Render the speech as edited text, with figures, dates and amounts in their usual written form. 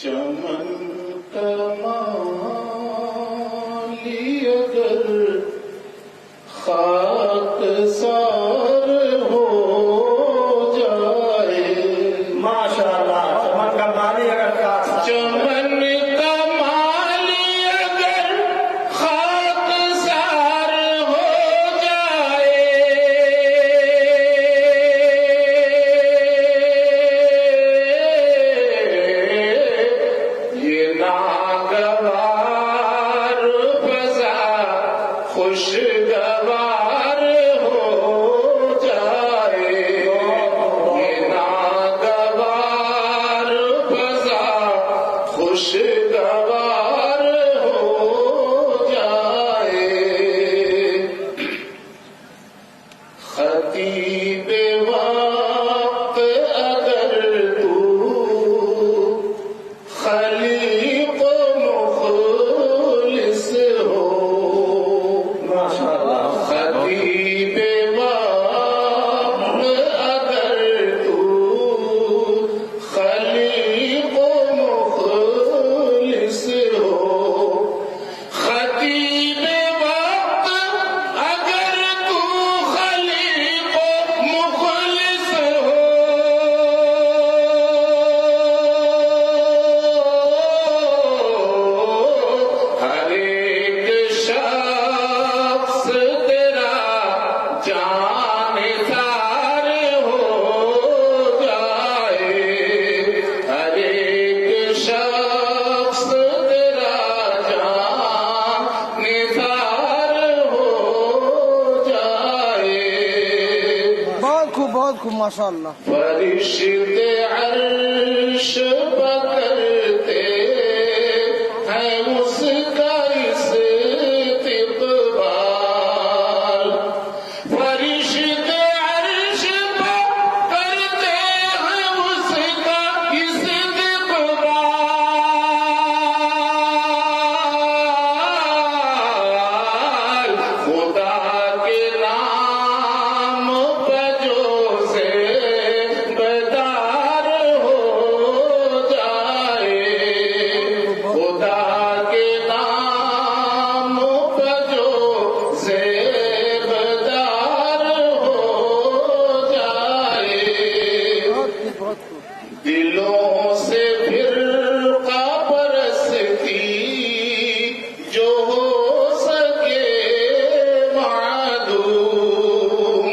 چمن کمالی اگر خاکسار ہو جائے، ماشاءاللہ چمن کمالی اگر چمن کمالی اگر خاکسار ہو جائے، یہ ناگوار فضا خوشگوار ہو جائے، یہ ناگوار فضا خوشگوار ہو جائے، خطیب وقت اگر تو خلیق مخلص ہو، ماشاءاللہ خطیب وقت اگر تو خلیق مخلص ہو، خطیب وقت اگر تو خلیق مخلص ہو، ہر ایک شخص تیرا جانثار ہو جائے، ہر ایک شخص تیرا جانثار ہو جائے، بہت خوب ماشاءاللہ. فرشتے عرش پکڑتے ہیں اس کا استقبال، فرشتے عرش پکڑتے ہیں اس کا استقبال، خدا کے نام پہ جو سے بیدار ہو جائے، خدا کے نام پہ جو سے بیدار ہو جائے، بہت خوب. دلوں سے فرقہ پرستی جو ہو سکے معدوم،